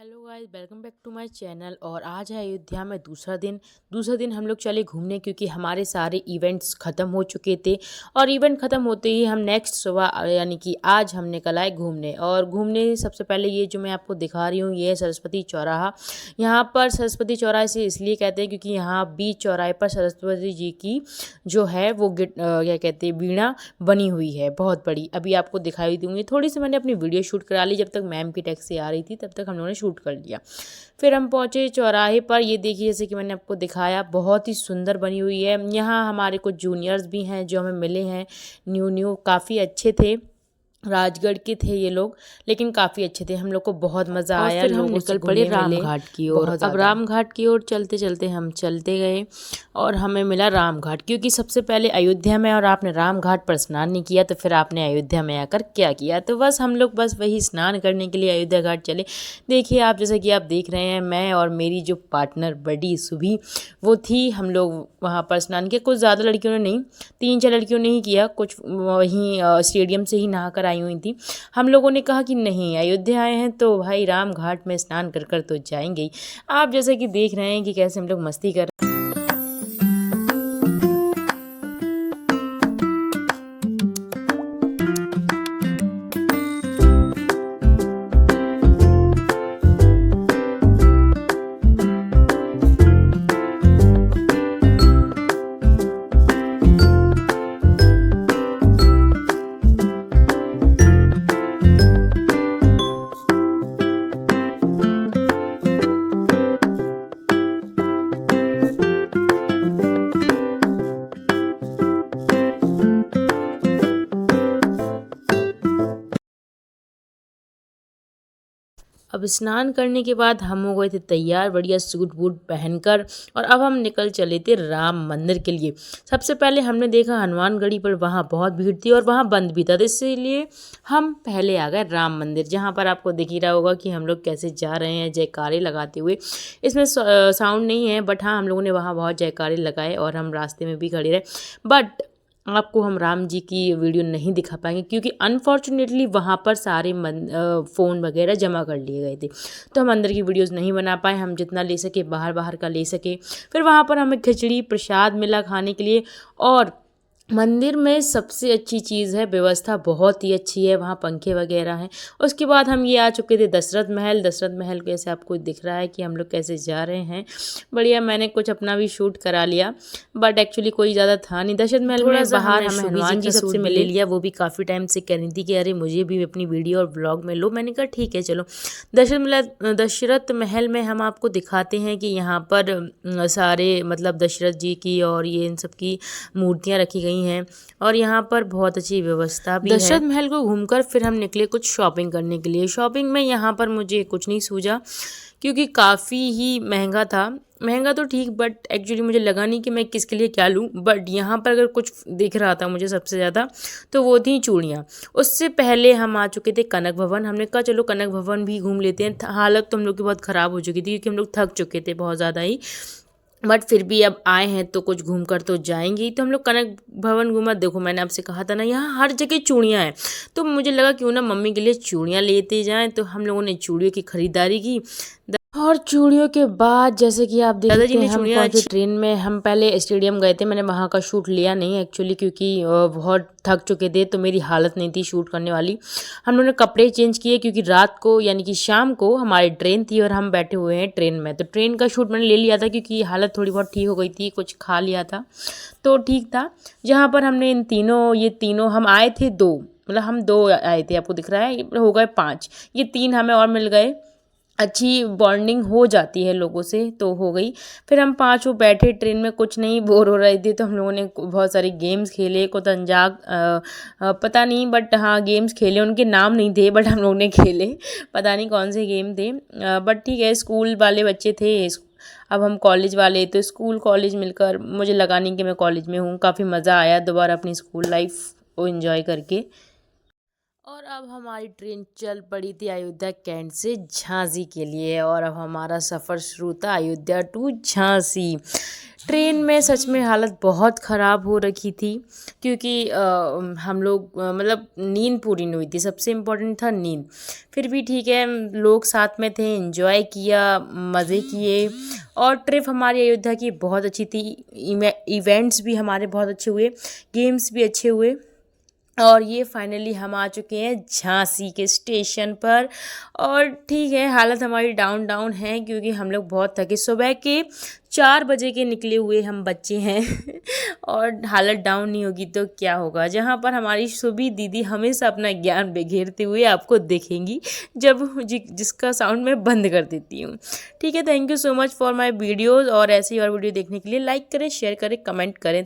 Hello guys, welcome back to my channel. और आज है अयोध्या में दूसरा दिन हम लोग चले घूमने, क्योंकि हमारे सारे इवेंट्स ख़त्म हो चुके थे। और इवेंट ख़त्म होते ही हम नेक्स्ट सुबह यानी कि आज हम निकल आए घूमने। और घूमने सबसे पहले ये जो मैं आपको दिखा रही हूँ, ये है सरस्वती चौराहा। यहाँ पर सरस्वती चौराहे से इसलिए कहते हैं क्योंकि यहाँ बीच चौराहे पर सरस्वती जी की जो है वो क्या कहते हैं, वीणा बनी हुई है, बहुत बड़ी। अभी आपको दिखाई दूँगी। थोड़ी सी मैंने अपनी वीडियो शूट करा ली, जब तक मैम की टैक्सी आ रही थी तब तक हम लोगों ने शूट कर लिया। फिर हम पहुंचे चौराहे पर। ये देखिए, जैसे कि मैंने आपको दिखाया, बहुत ही सुंदर बनी हुई है। यहाँ हमारे कुछ जूनियर्स भी हैं जो हमें मिले हैं, न्यू काफ़ी अच्छे थे। राजगढ़ के थे ये लोग, लेकिन काफ़ी अच्छे थे। हम लोग को बहुत मज़ा आया। फिर हम निकल पड़े रामघाट की ओर। अब रामघाट की ओर चलते चलते हम चलते गए और हमें मिला रामघाट, क्योंकि सबसे पहले अयोध्या में और आपने रामघाट पर स्नान नहीं किया तो फिर आपने अयोध्या में आकर क्या किया। तो बस हम लोग बस वही स्नान करने के लिए अयोध्या घाट चले। देखिए आप, जैसा कि आप देख रहे हैं, मैं और मेरी जो पार्टनर बड़ी सुभी वो थी, हम लोग वहाँ पर स्नान किया। कुछ ज़्यादा लड़कियों ने नहीं, 3-4 लड़कियों ने ही किया, कुछ वहीं स्टेडियम से ही नहा कर आई हुई थी। हम लोगों ने कहा कि नहीं, अयोध्या आए हैं तो भाई राम घाट में स्नान कर कर तो जाएंगे ही। आप जैसे कि देख रहे हैं कि कैसे हम लोग मस्ती कर। अब स्नान करने के बाद हम हो गए थे तैयार, बढ़िया सूट बूट पहनकर। और अब हम निकल चले थे राम मंदिर के लिए। सबसे पहले हमने देखा हनुमानगढ़ी पर वहाँ बहुत भीड़ थी और वहाँ बंद भी था, तो इसीलिए हम पहले आ गए राम मंदिर, जहाँ पर आपको दिख ही रहा होगा कि हम लोग कैसे जा रहे हैं जयकारे लगाते हुए। इसमें साउंड नहीं है, बट हाँ, हम लोगों ने वहाँ बहुत जयकारे लगाए और हम रास्ते में भी खड़े रहे। बट आपको हम राम जी की वीडियो नहीं दिखा पाएंगे, क्योंकि अनफॉर्चुनेटली वहाँ पर सारे फ़ोन वगैरह जमा कर लिए गए थे, तो हम अंदर की वीडियोस नहीं बना पाए। हम जितना ले सके बाहर बाहर का ले सके। फिर वहाँ पर हमें खिचड़ी प्रसाद मिला खाने के लिए। और मंदिर में सबसे अच्छी चीज़ है, व्यवस्था बहुत ही अच्छी है, वहाँ पंखे वगैरह हैं। उसके बाद हम ये आ चुके थे दशरथ महल। दशरथ महल कैसे आपको दिख रहा है कि हम लोग कैसे जा रहे हैं, बढ़िया। मैंने कुछ अपना भी शूट करा लिया, बट एक्चुअली कोई ज़्यादा था नहीं दशरथ महल में। बाहर हमें हनुमान जी सबसे मिले लिया, वो भी काफ़ी टाइम से कह रही थी कि अरे मुझे भी अपनी वीडियो और ब्लॉग में लो। मैंने कहा ठीक है चलो। दशरथ महल में हम आपको दिखाते हैं कि यहाँ पर सारे मतलब दशरथ जी की और ये इन सब की मूर्तियाँ रखी गई हैं। और यहाँ पर बहुत अच्छी व्यवस्था भी है। दशरथ महल को घूमकर फिर हम निकले कुछ शॉपिंग करने के लिए। शॉपिंग में यहाँ पर मुझे कुछ नहीं सूझा, क्योंकि काफ़ी ही महंगा था। महंगा तो ठीक, बट एक्चुअली मुझे लगा नहीं कि मैं किसके लिए क्या लूँ। बट यहाँ पर अगर कुछ दिख रहा था मुझे सबसे ज़्यादा, तो वो थी चूड़ियाँ। उससे पहले हम आ चुके थे कनक भवन। हमने कहा चलो कनक भवन भी घूम लेते हैं। हालत तो हम लोग की बहुत ख़राब हो चुकी थी, क्योंकि हम लोग थक चुके थे बहुत ज़्यादा ही। बट फिर भी अब आए हैं तो कुछ घूम कर तो जाएंगे ही। तो हम लोग कनक भवन घूमा। देखो मैंने आपसे कहा था ना, यहाँ हर जगह चूड़ियाँ हैं, तो मुझे लगा क्यों ना मम्मी के लिए चूड़ियाँ लेते जाएं। तो हम लोगों ने चूड़ियों की खरीदारी की। और चूड़ियों के बाद जैसे कि आप देखते हैं, हम पहुंचे ट्रेन में। हम पहले स्टेडियम गए थे, मैंने वहाँ का शूट लिया नहीं एक्चुअली, क्योंकि बहुत थक चुके थे तो मेरी हालत नहीं थी शूट करने वाली। हम लोगों ने कपड़े चेंज किए, क्योंकि रात को यानी कि शाम को हमारी ट्रेन थी और हम बैठे हुए हैं ट्रेन में। तो ट्रेन का शूट मैंने ले लिया था, क्योंकि हालत थोड़ी बहुत ठीक हो गई थी, कुछ खा लिया था तो ठीक था। जहाँ पर हमने ये तीनों हम आए थे दो, मतलब हम दो आए थे, आपको दिख रहा है, हो गए 5। ये 3 हमें और मिल गए। अच्छी बॉन्डिंग हो जाती है लोगों से, तो हो गई। फिर हम 5 बैठे ट्रेन में, कुछ नहीं, बोर हो रहे थे, तो हम लोगों ने बहुत सारे गेम्स खेले। को तंजाक पता नहीं, बट हाँ गेम्स खेले, उनके नाम नहीं थे बट हम लोगों ने खेले। पता नहीं कौन से गेम थे, बट ठीक है, स्कूल वाले बच्चे थे। अब हम कॉलेज वाले, तो स्कूल कॉलेज मिलकर मुझे लगा नहीं कि मैं कॉलेज में हूँ। काफ़ी मज़ा आया दोबारा अपनी स्कूल लाइफ को एंजॉय करके। और अब हमारी ट्रेन चल पड़ी थी अयोध्या कैंट से झांसी के लिए और अब हमारा सफ़र शुरू था अयोध्या टू झांसी। ट्रेन में सच में हालत बहुत ख़राब हो रखी थी क्योंकि हम लोग मतलब नींद पूरी नहीं हुई थी, सबसे इम्पोर्टेंट था नींद। फिर भी ठीक है, लोग साथ में थे, एंजॉय किया, मज़े किए और ट्रिप हमारी अयोध्या की बहुत अच्छी थी। इवेंट्स भी हमारे बहुत अच्छे हुए, गेम्स भी अच्छे हुए और ये फाइनली हम आ चुके हैं झांसी के स्टेशन पर। और ठीक है, हालत हमारी डाउन डाउन है क्योंकि हम लोग बहुत थके, सुबह के 4 बजे के निकले हुए हम बच्चे हैं और हालत डाउन नहीं होगी तो क्या होगा। जहाँ पर हमारी सुबी दीदी हमेशा अपना ज्ञान बिखेरते हुए आपको देखेंगी जब जिसका साउंड मैं बंद कर देती हूँ। ठीक है, thank you so much for my videos और ऐसी और वीडियो देखने के लिए लाइक करें, शेयर करें, कमेंट करें।